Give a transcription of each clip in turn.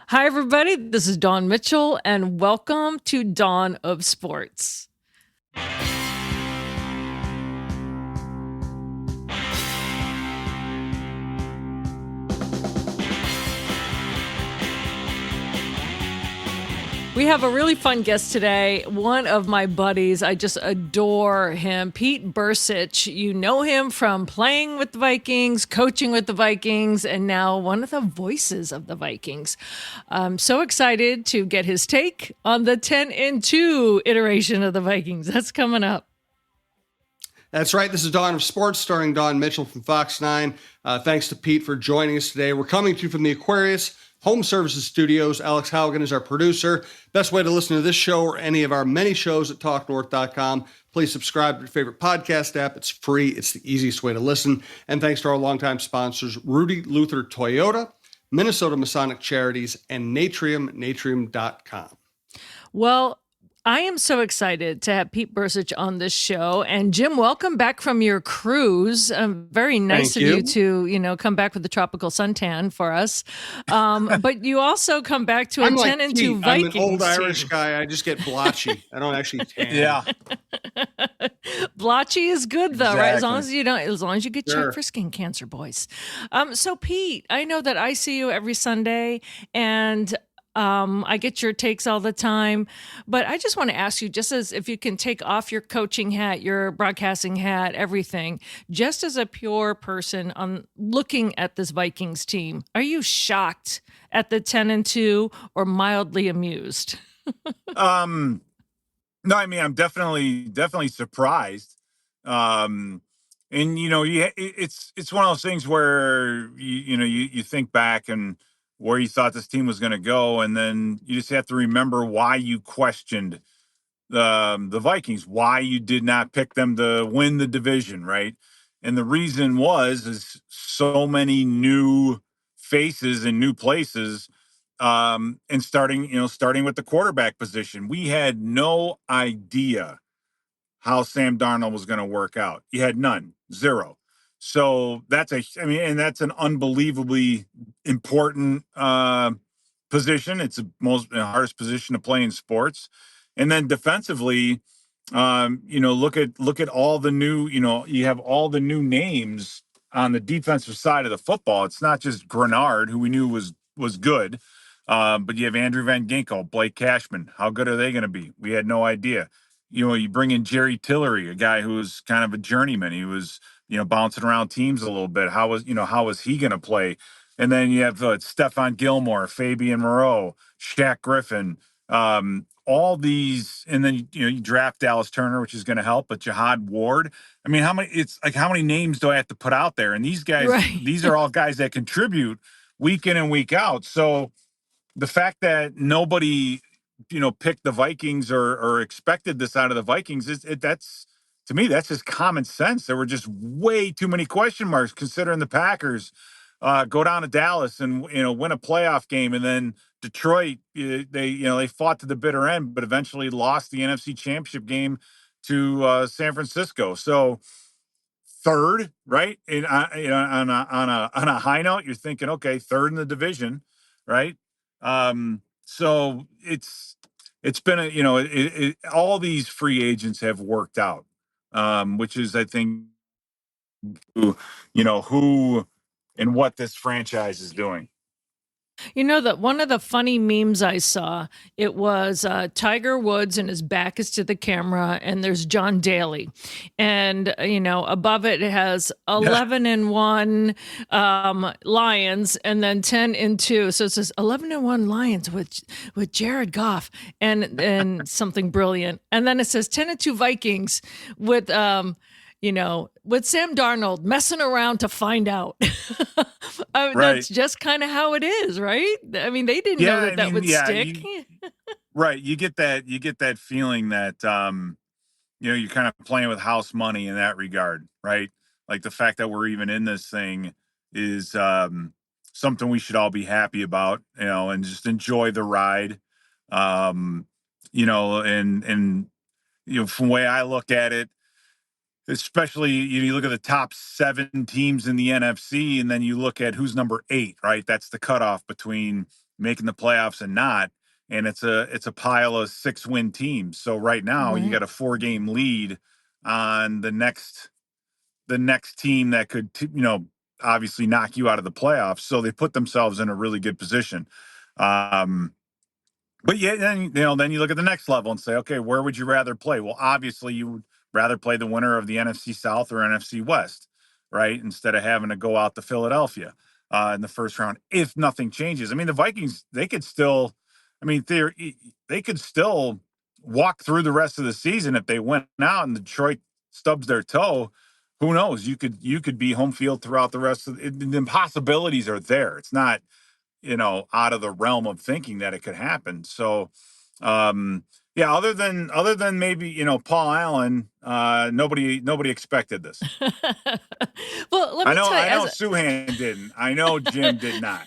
Hi, everybody. This is Dawn Mitchell, and welcome to Dawn of Sports. We have a really fun guest today. One of my buddies, I just adore him, Pete Bercich. You know him from playing with the Vikings, coaching with the Vikings, and now one of the voices of the Vikings. I'm so excited to get his take on the 10-2 iteration of the Vikings. That's coming up. That's right. This is Dawn of Sports, starring Dawn Mitchell from Fox 9. Thanks to Pete for joining us today. We're coming to you from the Aquarius Home Services Studios. Alex Haugen is our producer. Best way to listen to this show or any of our many shows at talknorth.com. Please subscribe to your favorite podcast app. It's free. It's the easiest way to listen. And thanks to our longtime sponsors, Rudy Luther Toyota, Minnesota Masonic Charities, and Natrium.com. Well, I am so excited to have Pete Bercich on this show. And Jim, welcome back from your cruise. Very nice Thank of you. you to, come back with the tropical suntan for us. But you also come back to a I'm 10 like and 2 Pete. Vikings I'm an old team. Irish guy. I just get blotchy. I don't actually tan. Yeah. Blotchy is good though, right? As long Exactly. as you get Sure. checked for skin cancer, boys. So Pete, I know that I see you every Sunday, and I get your takes all the time, but I just want to ask you, just as if you can take off your coaching hat, your broadcasting hat, everything, just as a pure person on looking at this Vikings team, are you shocked at the 10-2 or mildly amused? No, I mean, I'm definitely surprised. And it's one of those things where you think back and where you thought this team was going to go, and then you just have to remember why you questioned the Vikings, why you did not pick them to win the division, right? And the reason is so many new faces and new places, and starting with the quarterback position. We had no idea how Sam Darnold was going to work out. You had none, zero. So and that's an unbelievably important position. It's the hardest position to play in sports. And then defensively, look at all the new, you have all the new names on the defensive side of the football. It's not just Grenard, who we knew was good, but you have Andrew Van Ginkel, Blake Cashman. How good are they going to be? We had no idea. You bring in Jerry Tillery, a guy who was kind of a journeyman. He was, bouncing around teams a little bit. How was he going to play? And then you have Stephon Gilmore, Fabian Moreau, Shaq Griffin, all these, and then you draft Dallas Turner, which is going to help. But Jihad Ward, I mean, how many names do I have to put out there? And these guys, Right. these are all guys that contribute week in and week out. So the fact that nobody, picked the Vikings or expected this out of the Vikings that's, to me, that's just common sense. There were just way too many question marks, considering the Packers go down to Dallas and win a playoff game, and then Detroit, they fought to the bitter end, but eventually lost the NFC Championship game to San Francisco. So third, right? And on a high note, you're thinking, okay, third in the division, right? So it's been all these free agents have worked out, which is, I think, who and what this franchise is doing. You know that one of the funny memes I saw, it was Tiger Woods and his back is to the camera, and there's John Daly, and above it has 11-1 Lions, and then 10-2. So it says 11-1 Lions with Jared Goff, and something brilliant, and then it says 10-2 Vikings with with Sam Darnold messing around to find out. Right. That's just kind of how it is, right? I mean, they didn't know that would stick. Right. You get that feeling that, you're kind of playing with house money in that regard, right? Like the fact that we're even in this thing is something we should all be happy about, and just enjoy the ride. And from the way I look at it, especially you look at the top 7 teams in the NFC, and then you look at who's number 8, right? That's the cutoff between making the playoffs and not. And it's a pile of 6-win teams. So right now you Right. got a 4-game lead on the next team that could, obviously knock you out of the playoffs. So they put themselves in a really good position. Um, but yeah, then you look at the next level and say, okay, where would you rather play? Well, obviously you would rather play the winner of the NFC South or NFC West, right? Instead of having to go out to Philadelphia in the first round, if nothing changes. I mean, the Vikings, they could still, I mean, they could still walk through the rest of the season if they went out and Detroit stubs their toe. Who knows? You could be home field throughout the rest of it. The possibilities are there. It's not, out of the realm of thinking that it could happen. So, yeah, other than maybe, Paul Allen, nobody expected this. Well, let I me know, tell you, I know Suhan didn't. I know Jim did not.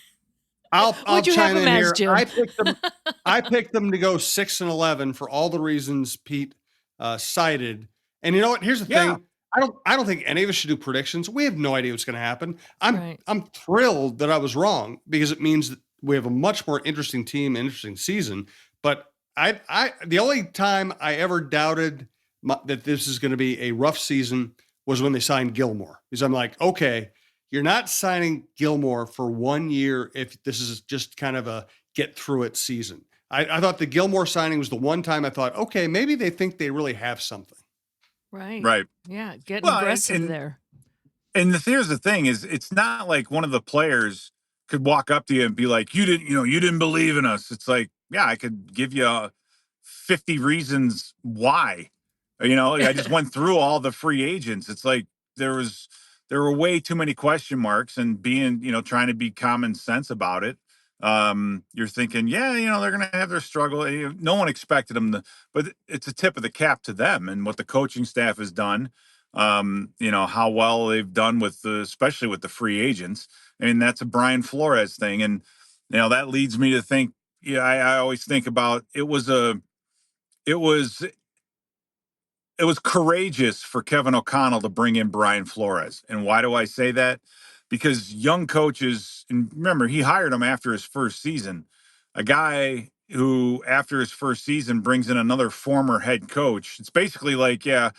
I'll would you have chime him in as here. Jim? I picked them to go 6-11 for all the reasons Pete cited. And you know what? Here's the Yeah. thing. I don't think any of us should do predictions. We have no idea what's going to happen. Right. I'm thrilled that I was wrong because it means that we have a much more interesting team, interesting season. But I the only time I ever doubted that this is going to be a rough season was when they signed Gilmore. Because I'm like, okay, you're not signing Gilmore for 1 year if this is just kind of a get through it season. I thought the Gilmore signing was the one time I thought, okay, maybe they think they really have something. Right. Right. Yeah. Getting Well, aggressive there. here's the thing is it's not like one of the players could walk up to you and be like, you didn't believe in us. It's like, yeah, I could give you 50 reasons why. Like, I just went through all the free agents. It's like there was there were way too many question marks, and being, trying to be common sense about it. You're thinking, yeah, they're gonna have their struggle. No one expected them to, but it's a tip of the cap to them and what the coaching staff has done. How well they've done with especially with the free agents. I mean, that's a Brian Flores thing. And, that leads me to think, yeah, I always think about it was it was courageous for Kevin O'Connell to bring in Brian Flores. And why do I say that? Because young coaches, and remember, he hired him after his first season, a guy who, after his first season, brings in another former head coach. It's basically like, yeah,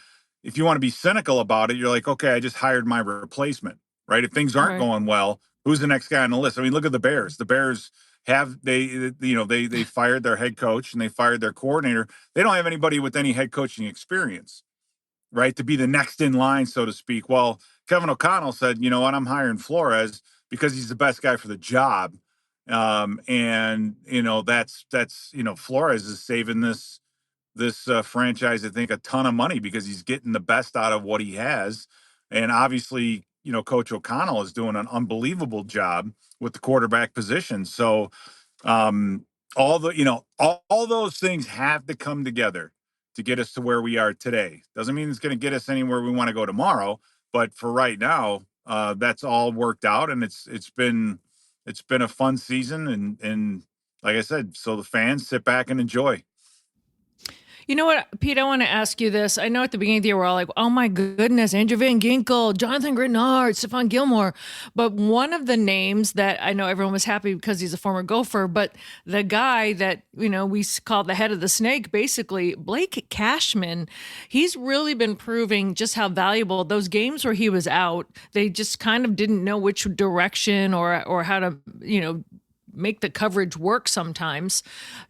if you want to be cynical about it, you're like, okay, I just hired my replacement, right? If things aren't Right. going well, who's the next guy on the list? I mean, look at the Bears. The Bears they fired their head coach and they fired their coordinator. They don't have anybody with any head coaching experience, right, to be the next in line, so to speak. Well, Kevin O'Connell said, you know what, I'm hiring Flores because he's the best guy for the job. And that's Flores is saving this franchise, I think, a ton of money because he's getting the best out of what he has. And obviously, Coach O'Connell is doing an unbelievable job with the quarterback position. So um, all those things have to come together to get us to where we are today. Doesn't mean it's going to get us anywhere we want to go tomorrow, but for right now, that's all worked out, and it's been a fun season, and like I said, so the fans sit back and enjoy. You know what, Pete? I want to ask you this. I know at the beginning of the year, we're all like, oh my goodness, Andrew Van Ginkle, Jonathan Grenard, Stephon Gilmore. But one of the names that I know everyone was happy because he's a former Gopher, but the guy that, we call the head of the snake, basically, Blake Cashman, he's really been proving just how valuable those games where he was out, they just kind of didn't know which direction or how to, make the coverage work sometimes.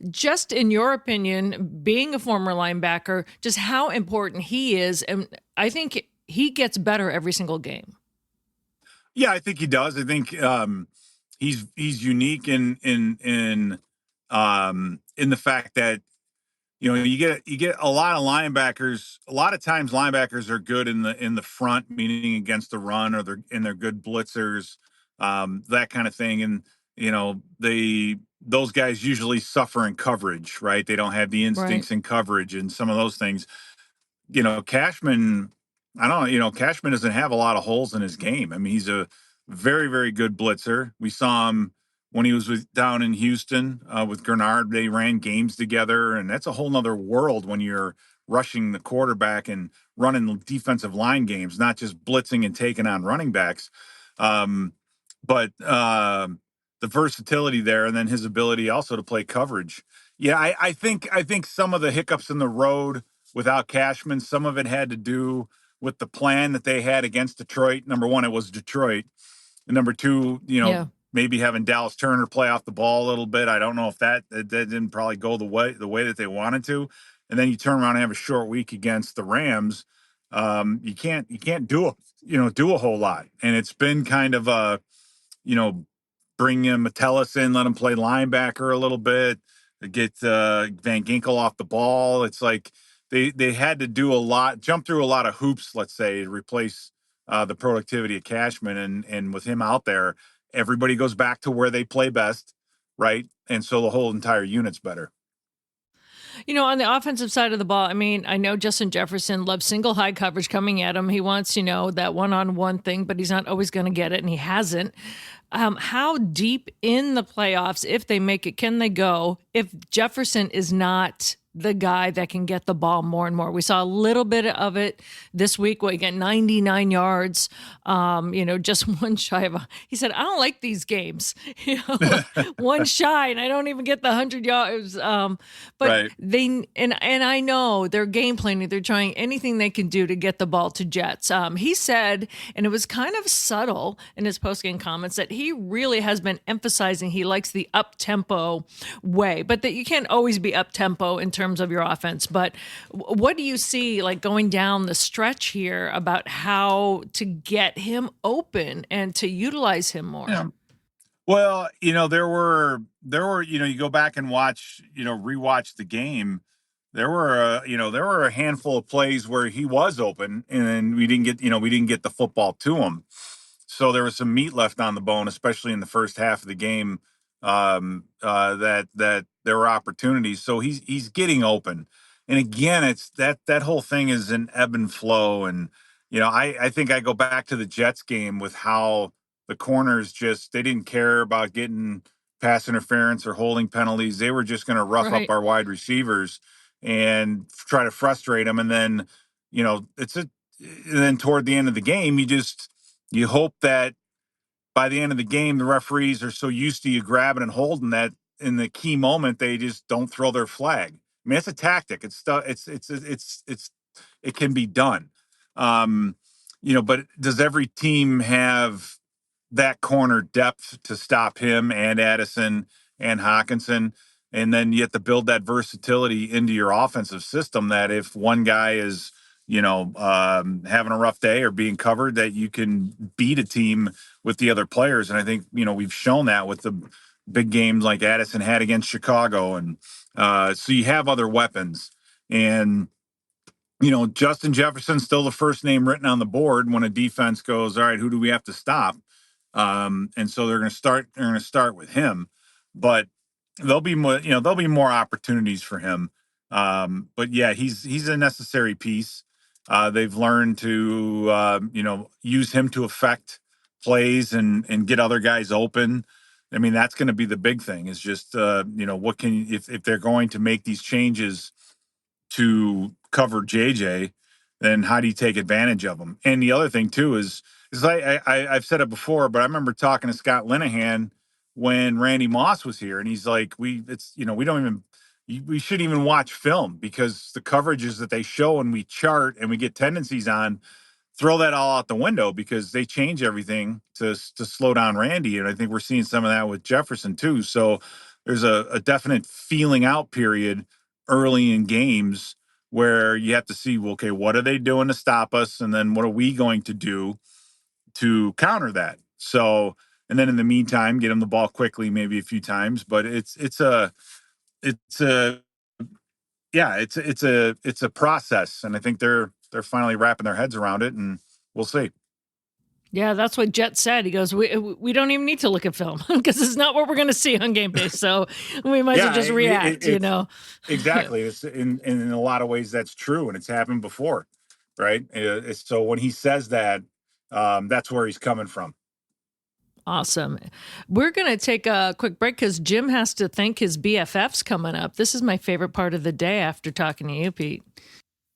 Just in your opinion, being a former linebacker, just how important he is. And I think he gets better every single game. Yeah, I think he does. I think he's unique in the fact that you get a lot of linebackers. A lot of times, linebackers are good in the front, meaning against the run, or they're good blitzers, that kind of thing. And those guys usually suffer in coverage, right? They don't have the Right. instincts in coverage and some of those things. Cashman, I don't know, Cashman doesn't have a lot of holes in his game. I mean, he's a very, very good blitzer. We saw him when he was down in Houston with Grenard. They ran games together, and that's a whole nother world when you're rushing the quarterback and running defensive line games, not just blitzing and taking on running backs. Um, but the versatility there, and then his ability also to play coverage. Yeah, I think some of the hiccups in the road without Cashman, some of it had to do with the plan that they had against Detroit. Number one, it was Detroit. And number two, Yeah. maybe having Dallas Turner play off the ball a little bit. I don't know if that didn't probably go the way that they wanted to. And then you turn around and have a short week against the Rams. You can't do a whole lot. And it's been kind of a, bring in Metellus in, let him play linebacker a little bit, get Van Ginkel off the ball. It's like they had to do a lot, jump through a lot of hoops, let's say, to replace the productivity of Cashman. And with him out there, everybody goes back to where they play best, right? And so the whole entire unit's better. On the offensive side of the ball, I mean, I know Justin Jefferson loves single high coverage coming at him. He wants, that one-on-one thing, but he's not always going to get it, and he hasn't. How deep in the playoffs, if they make it, can they go if Jefferson is not the guy that can get the ball more and more? We saw a little bit of it this week where he got 99 yards, just one shy of he said, I don't like these games, one shy, and I don't even get the 100 yards. But right. and I know they're game planning. They're trying anything they can do to get the ball to Jets. He said, and it was kind of subtle in his post-game comments, that he really has been emphasizing he likes the up-tempo way, but that you can't always be up-tempo in terms of your offense. But what do you see like going down the stretch here about how to get him open and to utilize him more? Yeah. Well, there were, you go back and watch, rewatch the game. There were, there were a handful of plays where he was open and we didn't get the football to him. So there was some meat left on the bone, especially in the first half of the game. That there were opportunities. So he's getting open. And again, it's that whole thing is an ebb and flow. And, I think I go back to the Jets game with how the corners they didn't care about getting pass interference or holding penalties. They were just going to rough up our wide receivers and try to frustrate them. And then, and then toward the end of the game, you hope that by the end of the game, the referees are so used to you grabbing and holding that in the key moment, they just don't throw their flag. I mean, it's a tactic. It can be done. But does every team have that corner depth to stop him and Addison and Hawkinson? And then you have to build that versatility into your offensive system that if one guy is, having a rough day or being covered, that you can beat a team with the other players. And I think, we've shown that with the big games like Addison had against Chicago. And so you have other weapons. And, Justin Jefferson's still the first name written on the board when a defense goes, all right, who do we have to stop? And so they're going to start with him, but there'll be more opportunities for him. But yeah, he's a necessary piece. They've learned to, use him to affect plays and get other guys open. I mean, that's going to be the big thing is just, if they're going to make these changes to cover JJ, then how do you take advantage of them? And the other thing too is I've said it before, but I remember talking to Scott Linehan when Randy Moss was here, and he's like, we shouldn't even watch film because the coverages that they show and we chart and we get tendencies on, throw that all out the window because they change everything to slow down Randy. And I think we're seeing some of that with Jefferson too. So there's a definite feeling out period early in games where you have to see, well, okay, what are they doing to stop us? And then what are we going to do to counter that? So, and then in the meantime, get them the ball quickly, maybe a few times, but it's a process. And I think they're finally wrapping their heads around it, and we'll see. Yeah, that's what Jet said. He goes, we don't even need to look at film because it's not what we're going to see on game day. So we might as well just react, Exactly. It's in a lot of ways that's true, and it's happened before, right? So when he says that, that's where he's coming from. Awesome. We're going to take a quick break because Jim has to thank his BFFs coming up. This is my favorite part of the day after talking to you, Pete.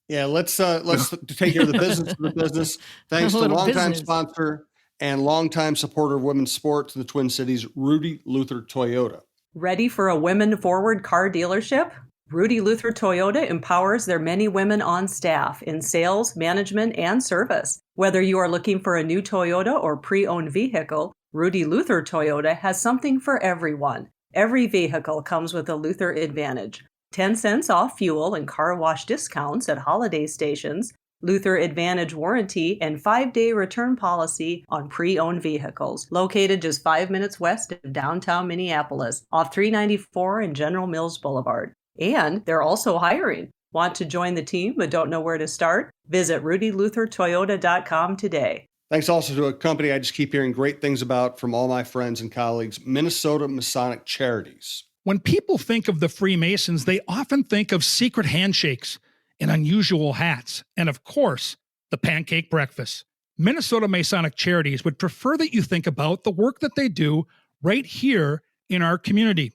Yeah, let's take care of the business of the business. Thanks to longtime sponsor and longtime supporter of women's sports in the Twin Cities, Rudy Luther Toyota. Ready for a women-forward car dealership? Rudy Luther Toyota empowers their many women on staff in sales, management, and service. Whether you are looking for a new Toyota or pre-owned vehicle, Rudy Luther Toyota has something for everyone. Every vehicle comes with a Luther Advantage. 10 cents off fuel and car wash discounts at holiday stations, Luther Advantage warranty, and 5-day return policy on pre-owned vehicles. Located just 5 minutes west of downtown Minneapolis, off 394 and General Mills Boulevard. And they're also hiring. Want to join the team but don't know where to start? Visit rudyluthertoyota.com today. Thanks also to a company I just keep hearing great things about from all my friends and colleagues, Minnesota Masonic Charities. When people think of the Freemasons, they often think of secret handshakes and unusual hats, and of course, the pancake breakfast. Minnesota Masonic Charities would prefer that you think about the work that they do right here in our community.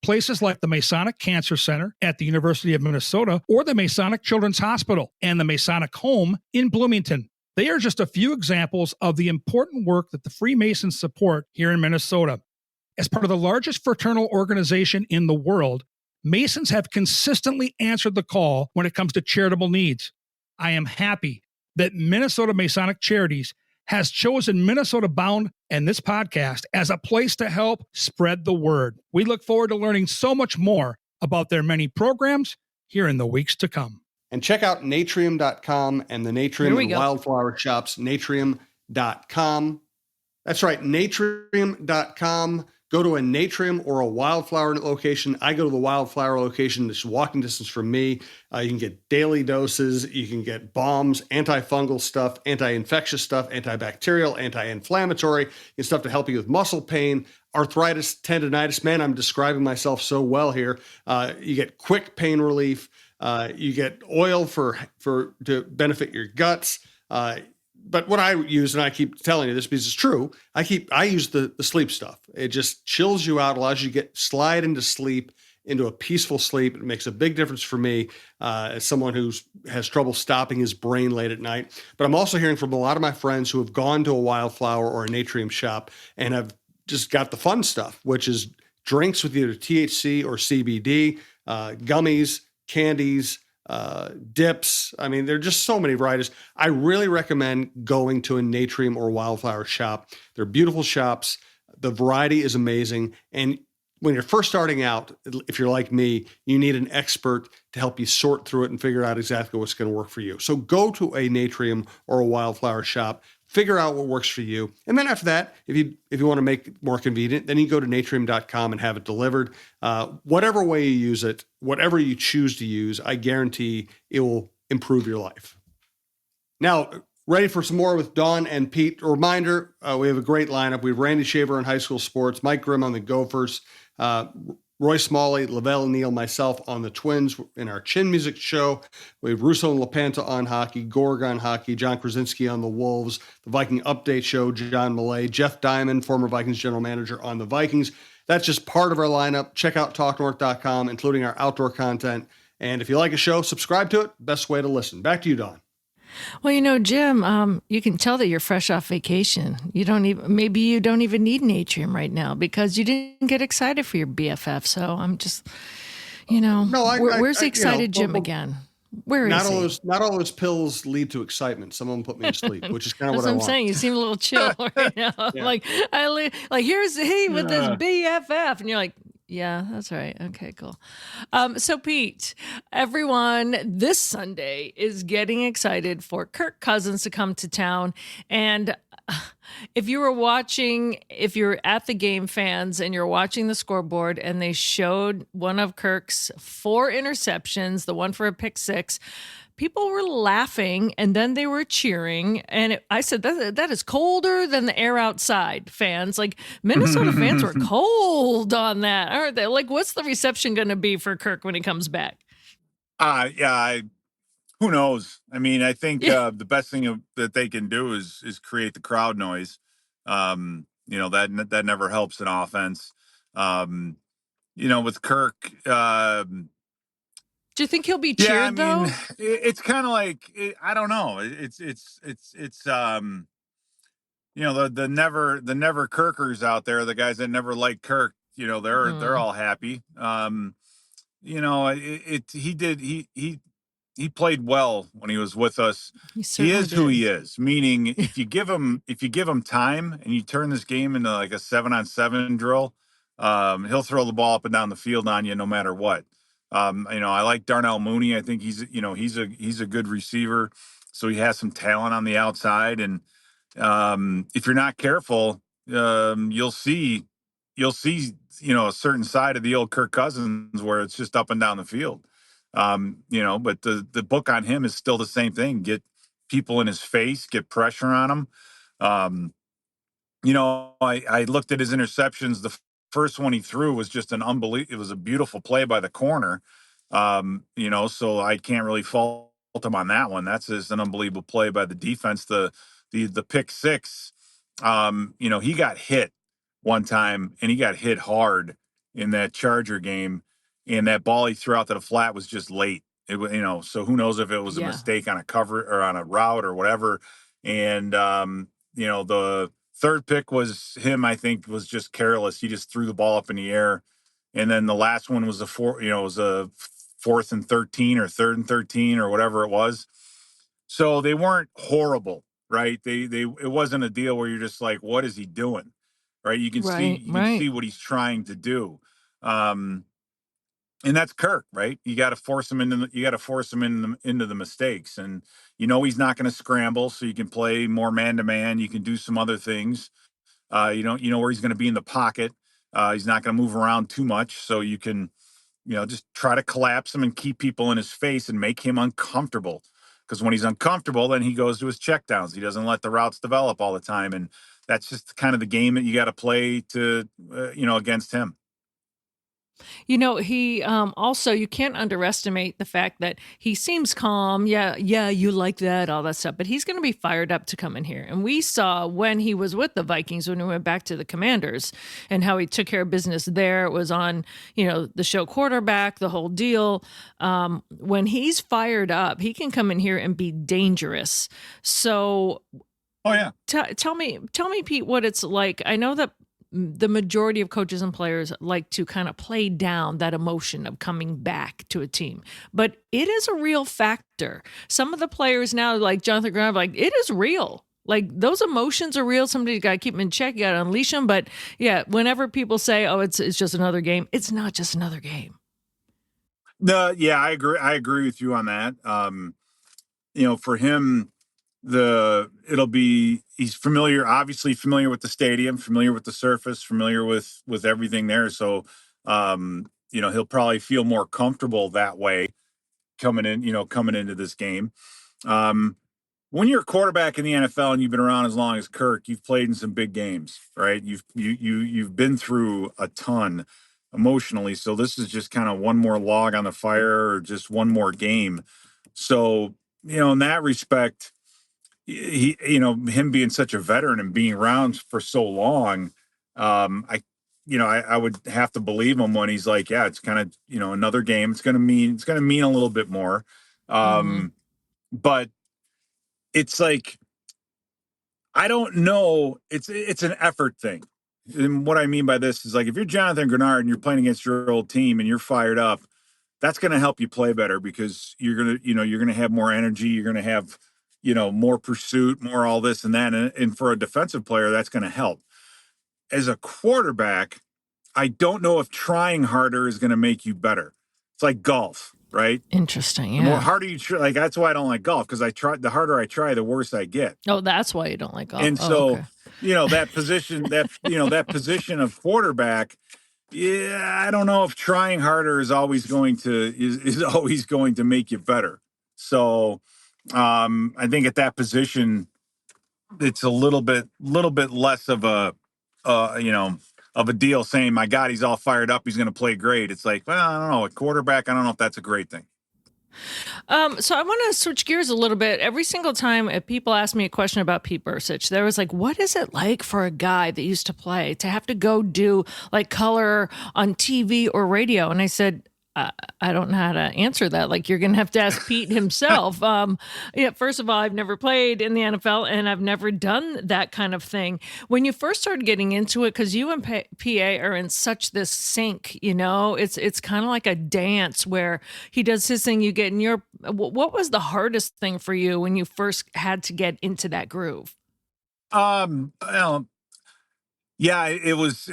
Places like the Masonic Cancer Center at the University of Minnesota or the Masonic Children's Hospital and the Masonic Home in Bloomington. They are just a few examples of the important work that the Freemasons support here in Minnesota. As part of the largest fraternal organization in the world, Masons have consistently answered the call when it comes to charitable needs. I am happy that Minnesota Masonic Charities has chosen Minnesota Bound and this podcast as a place to help spread the word. We look forward to learning so much more about their many programs here in the weeks to come. And check out natrium.com and the Natrium and Wildflower Shops, natrium.com. That's right, natrium.com. Go to a Natrium or a Wildflower location. I go to the Wildflower location. It's walking distance from me. You can get daily doses. You can get balms, antifungal stuff, anti-infectious stuff, antibacterial, anti-inflammatory, and stuff to help you with muscle pain, arthritis, tendonitis. Man, I'm describing myself so well here. You get quick pain relief. You get oil to benefit your guts. But what I use, and I keep telling you this because it's true, I use the sleep stuff. It just chills you out, allows you to slide into sleep, into a peaceful sleep. It makes a big difference for me as someone who has trouble stopping his brain late at night. But I'm also hearing from a lot of my friends who have gone to a Wildflower or a Natrium shop and have just got the fun stuff, which is drinks with either THC or CBD, gummies, candies, dips. I mean, there are just so many varieties. I really recommend going to a Natrium or Wildflower shop. They're beautiful shops. The variety is amazing. And when you're first starting out, if you're like me, you need an expert to help you sort through it and figure out exactly what's going to work for you. So go to a Natrium or a Wildflower shop, figure out what works for you. And then after that, if you want to make it more convenient, then you go to natrium.com and have it delivered. Whatever way you use it, whatever you choose to use, I guarantee it will improve your life. Now, ready for some more with Dawn and Pete. A reminder, we have a great lineup. We have Randy Shaver on high school sports, Mike Grimm on the Gophers, Roy Smalley, Lavelle Neal, myself on the Twins in our Chin Music show. We have Russo and LaPanta on hockey, Gorg on hockey, John Krasinski on the Wolves, the Viking Update show, John Millay, Jeff Diamond, former Vikings general manager on the Vikings. That's just part of our lineup. Check out talknorth.com, including our outdoor content. And if you like a show, subscribe to it. Best way to listen. Back to you, Dawn. Well, Jim, you can tell that you're fresh off vacation. Maybe you don't even need an atrium right now because you didn't get excited for your BFF. So I'm just, where's the excited Jim again? Where is he? Not all those pills lead to excitement. Some of them put me to sleep, which is kind of what I want. That's what I'm saying. You seem a little chill right now. Yeah. Like here's he with this BFF, and you're like, yeah, that's right. Okay, cool. So Pete, everyone this Sunday is getting excited for Kirk Cousins to come to town. And if you're at the game, fans, and you're watching the scoreboard and they showed one of Kirk's 4 interceptions, the one for a pick 6, people were laughing and then they were cheering. And I said, that is colder than the air outside, fans. Like Minnesota fans were cold on that, aren't they? Like, what's the reception going to be for Kirk when he comes back? Who knows? I mean, I think the best thing that they can do is create the crowd noise. That never helps an offense. With Kirk, do you think he'll be cheered though? It's kind of like I don't know. It's the never Kirkers out there, the guys that never liked Kirk, they're all happy. He played well when he was with us. He He certainly is who did. he is. Meaning, if you give him time and you turn this game into like a 7-on-7 drill, he'll throw the ball up and down the field on you no matter what. I like Darnell Mooney. I think he's a good receiver, so he has some talent on the outside. And if you're not careful, you'll see a certain side of the old Kirk Cousins where it's just up and down the field. But the book on him is still the same thing: get people in his face, get pressure on him. I looked at his interceptions. The first one he threw was just it was a beautiful play by the corner. So I can't really fault him on that one. That's just an unbelievable play by the defense. The pick six, he got hit one time, and he got hit hard in that Charger game, and that ball he threw out to the flat was just late. It was, so who knows if it was a mistake on a cover or on a route or whatever. And the third pick was him, I think, was just careless. He just threw the ball up in the air. And then the last one was a 4th and 13 or 3rd and 13 or whatever it was. So they weren't horrible, right? It wasn't a deal where you're just like, what is he doing? Right. You can see what he's trying to do. And that's Kirk, right? You got to force him into the mistakes. And he's not going to scramble, so you can play more man-to-man. You can do some other things. You know where he's going to be in the pocket. He's not going to move around too much, so you can just try to collapse him and keep people in his face and make him uncomfortable. Because when he's uncomfortable, then he goes to his checkdowns. He doesn't let the routes develop all the time. And that's just kind of the game that you got to play to, against him. He also, you can't underestimate the fact that he seems calm. Yeah, you like that, all that stuff. But he's going to be fired up to come in here. And we saw when he was with the Vikings, when we went back to the Commanders, and how he took care of business there. It was on, the show quarterback, the whole deal. When he's fired up, he can come in here and be dangerous. So, oh yeah, tell me, Pete, what it's like. I know that the majority of coaches and players like to kind of play down that emotion of coming back to a team, but it is a real factor. Some of the players now, like Jonathan Graham, like it is real. Like those emotions are real. Somebody's got to keep them in check. You got to unleash them. But yeah, whenever people say, "Oh, it's just another game," it's not just another game. No, yeah, I agree. I agree with you on that. For him, he's obviously familiar with the stadium, familiar with the surface, familiar with everything there. So, he'll probably feel more comfortable that way coming into this game. When you're a quarterback in the NFL and you've been around as long as Kirk, you've played in some big games, right? You've been through a ton emotionally. So this is just kind of one more log on the fire, or just one more game. So, in that respect, him being such a veteran and being around for so long, I would have to believe him when he's like, yeah, it's kind of, another game. It's going to mean a little bit more. But it's like, I don't know. It's an effort thing. And what I mean by this is, like, if you're Jonathan Grenard and you're playing against your old team and you're fired up, that's going to help you play better, because you're going to have more energy. You're going to have, more pursuit, more all this and that. And for a defensive player, that's going to help. As a quarterback, I don't know if trying harder is going to make you better. It's like golf, right? Interesting. Yeah. The more harder you try, like, that's why I don't like golf, because the harder I try, the worse I get. Oh, that's why you don't like golf. And so, okay. That position, that position of quarterback, yeah, I don't know if trying harder is always going to make you better. So, I think at that position, it's a little bit less of a deal saying, my God, he's all fired up, he's going to play great. It's like, well, I don't know, a quarterback, I don't know if that's a great thing. So I want to switch gears a little bit. Every single time if people ask me a question about Pete Bercich, there was like, what is it like for a guy that used to play to have to go do like color on TV or radio? And I said, I don't know how to answer that. Like, you're going to have to ask Pete himself. Yeah, first of all, I've never played in the NFL and I've never done that kind of thing. When you first started getting into it, because you and PA are in such this sync, it's kind of like a dance where he does his thing, you get in your. What was the hardest thing for you when you first had to get into that groove? Well, yeah, it was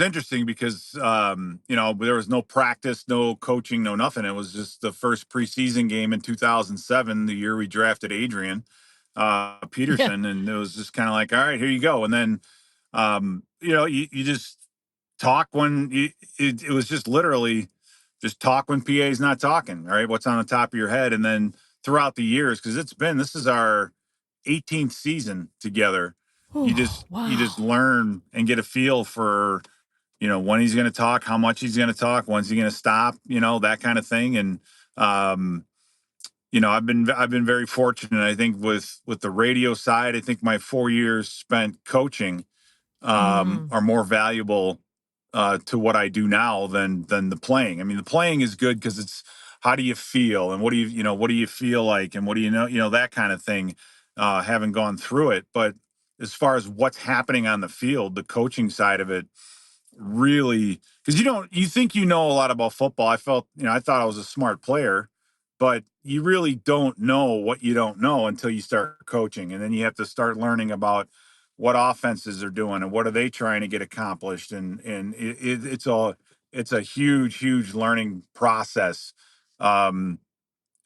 interesting because there was no practice, no coaching, no nothing. It was just the first preseason game in 2007, the year we drafted Adrian Yeah. Peterson, and it was just kind of like, all right, here you go. And then you just talk when it was just literally just talk when PA's not talking. All right, what's on the top of your head, and then throughout the years, because this is our 18th season together. you Oh, just you just wow. learn and get a feel for when he's going to talk, how much he's going to talk, when's he going to stop, that kind of thing. And um I've been very fortunate. I think with the radio side, I think my 4 years spent coaching Mm, are more valuable to what I do now than the playing. I mean, the playing is good because it's how do you feel and what do you feel like and what do that kind of thing. Having gone through it, but as far as what's happening on the field, the coaching side of it really, because you think a lot about football. I thought I was a smart player, but you really don't know what you don't know until you start coaching, and then you have to start learning about what offenses are doing and what are they trying to get accomplished, and it's a huge learning process. um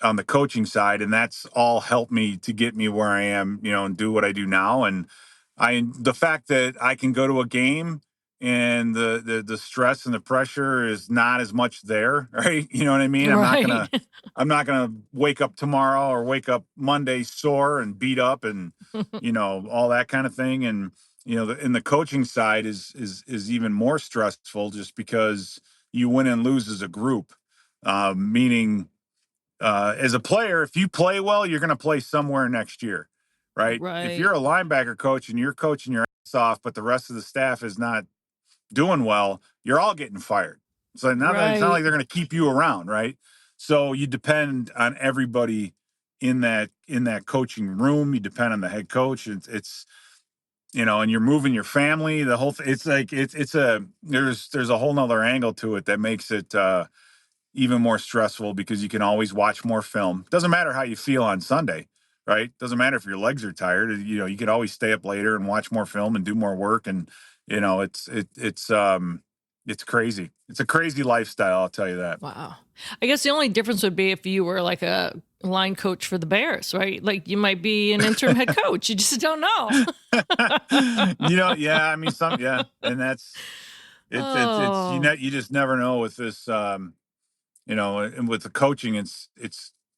on the coaching side, and that's all helped me to get me where I am, and do what I do now. And the fact that I can go to a game and the stress and the pressure is not as much there, right? You know what I mean? I'm not right. gonna I'm not gonna wake up tomorrow or wake up Monday sore and beat up and all that kind of thing. And the coaching side is even more stressful just because you win and lose as a group. Meaning as a player, if you play well, you're going to play somewhere next year, right? If Right. you're a linebacker coach and you're coaching your ass off, but the rest of the staff is not doing well, you're all getting fired. So now that it's not like Right. they're going to keep you around, right? So you depend on everybody in that coaching room. You depend on the head coach. And you're moving your family. The whole it's like there's a whole nother angle to it that makes it even more stressful because you can always watch more film. Doesn't matter how you feel on Sunday, right? Doesn't matter if your legs are tired. You can always stay up later and watch more film and do more work. And it's crazy. It's a crazy lifestyle, I'll tell you that. Wow. I guess the only difference would be if you were like a line coach for the Bears, right? Like, you might be an interim head coach. You just don't know. Yeah. I mean, yeah, and that's it's Oh, you just never know with this. And with the coaching, it's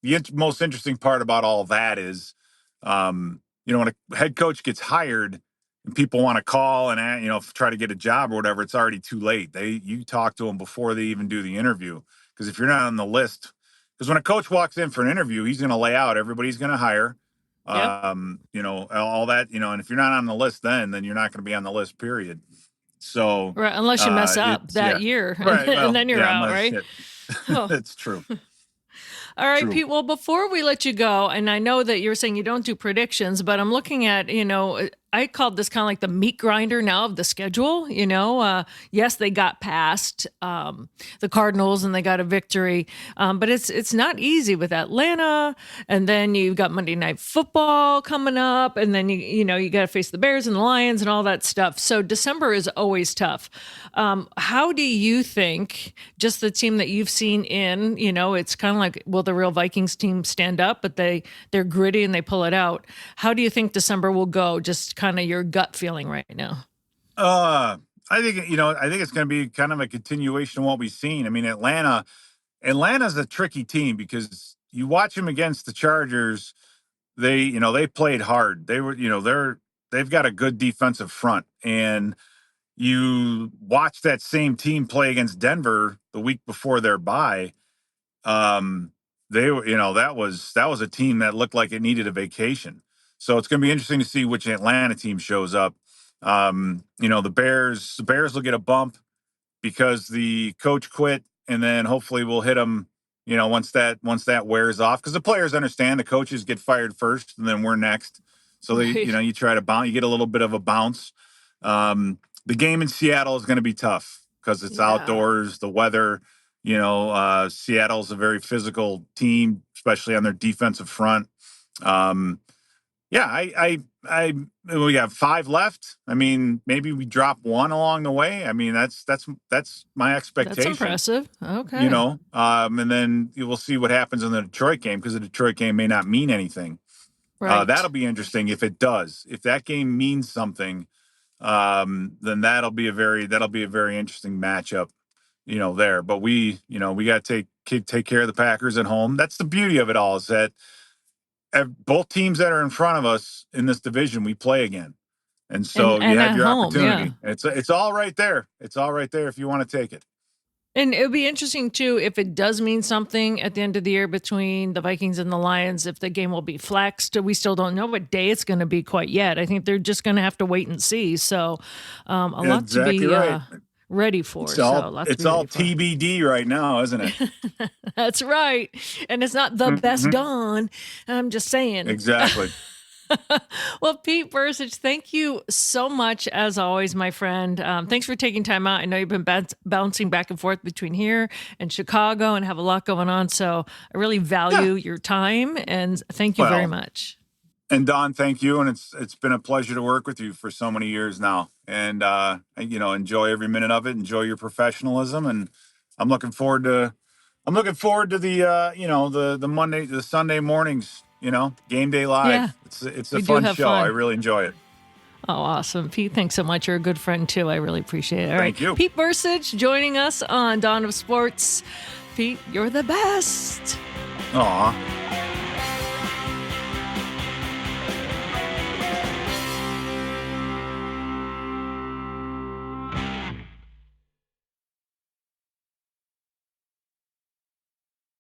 the most interesting part about all that is, when a head coach gets hired and people want to call and try to get a job or whatever, it's already too late. You talk to them before they even do the interview, because if you're not on the list, because when a coach walks in for an interview, he's going to lay out everybody's going to hire, yep. all that, and if you're not on the list, then you're not going to be on the list. Period. So Right. Unless you mess up it's that yeah, year right. and Well, then you're yeah, out, unless right? it, Oh. that's true. All right, True. Pete. Well, before we let you go, and I know that you're saying you don't do predictions, but I'm looking at, I called this kind of like the meat grinder now of the schedule. Yes, they got past the Cardinals and they got a victory, but it's not easy with Atlanta, and then you've got Monday Night Football coming up, and then you got to face the Bears and the Lions and all that stuff. So December is always tough. How do you think just the team that you've seen it's kind of like, will the real Vikings team stand up, but they're gritty and they pull it out? How do you think December will go? Just kind of your gut feeling right now. Uh, I think it's going to be kind of a continuation of what we've seen. I mean, Atlanta's a tricky team because you watch them against the Chargers. They played hard. They've got a good defensive front, and you watch that same team play against Denver the week before their bye. They were, that was a team that looked like it needed a vacation. So it's going to be interesting to see which Atlanta team shows up. The Bears will get a bump because the coach quit and then hopefully we'll hit them. Once that wears off, because the players understand the coaches get fired first, and then we're next. So Right. you try to bounce, you get a little bit of a bounce. The game in Seattle is going to be tough because it's outdoors, the weather. Seattle's a very physical team, especially on their defensive front. We have 5 left. I mean, maybe we drop 1 along the way. I mean, that's my expectation. That's impressive. Okay. And then you will see what happens in the Detroit game, because the Detroit game may not mean anything. Right. That'll be interesting if it does. If that game means something, then that'll be a very interesting matchup. There. But we got to take care of the Packers at home. That's the beauty of it all, is that both teams that are in front of us in this division, we play again. And so you have your opportunity. Yeah. It's all right there. It's all right there if you want to take it. And it would be interesting, too, if it does mean something at the end of the year between the Vikings and the Lions, if the game will be flexed. We still don't know what day it's going to be quite yet. I think they're just going to have to wait and see. So a lot to be ready for. It's all TBD right now, isn't it? That's right. And it's not the best dawn. I'm just saying. Exactly. Well, Pete Bercich, thank you so much, as always, my friend. Thanks for taking time out. I know you've been bouncing back and forth between here and Chicago and have a lot going on. So I really value your time, and thank you very much. And Don, thank you. And it's been a pleasure to work with you for so many years now. And, enjoy every minute of it. Enjoy your professionalism. And I'm looking forward to the Sunday mornings, game day live. Yeah, it's a fun show. I really enjoy it. Oh, awesome. Pete, thanks so much. You're a good friend, too. I really appreciate it. All Thank you. Pete Bercich joining us on Dawn of Sports. Pete, you're the best. Aw.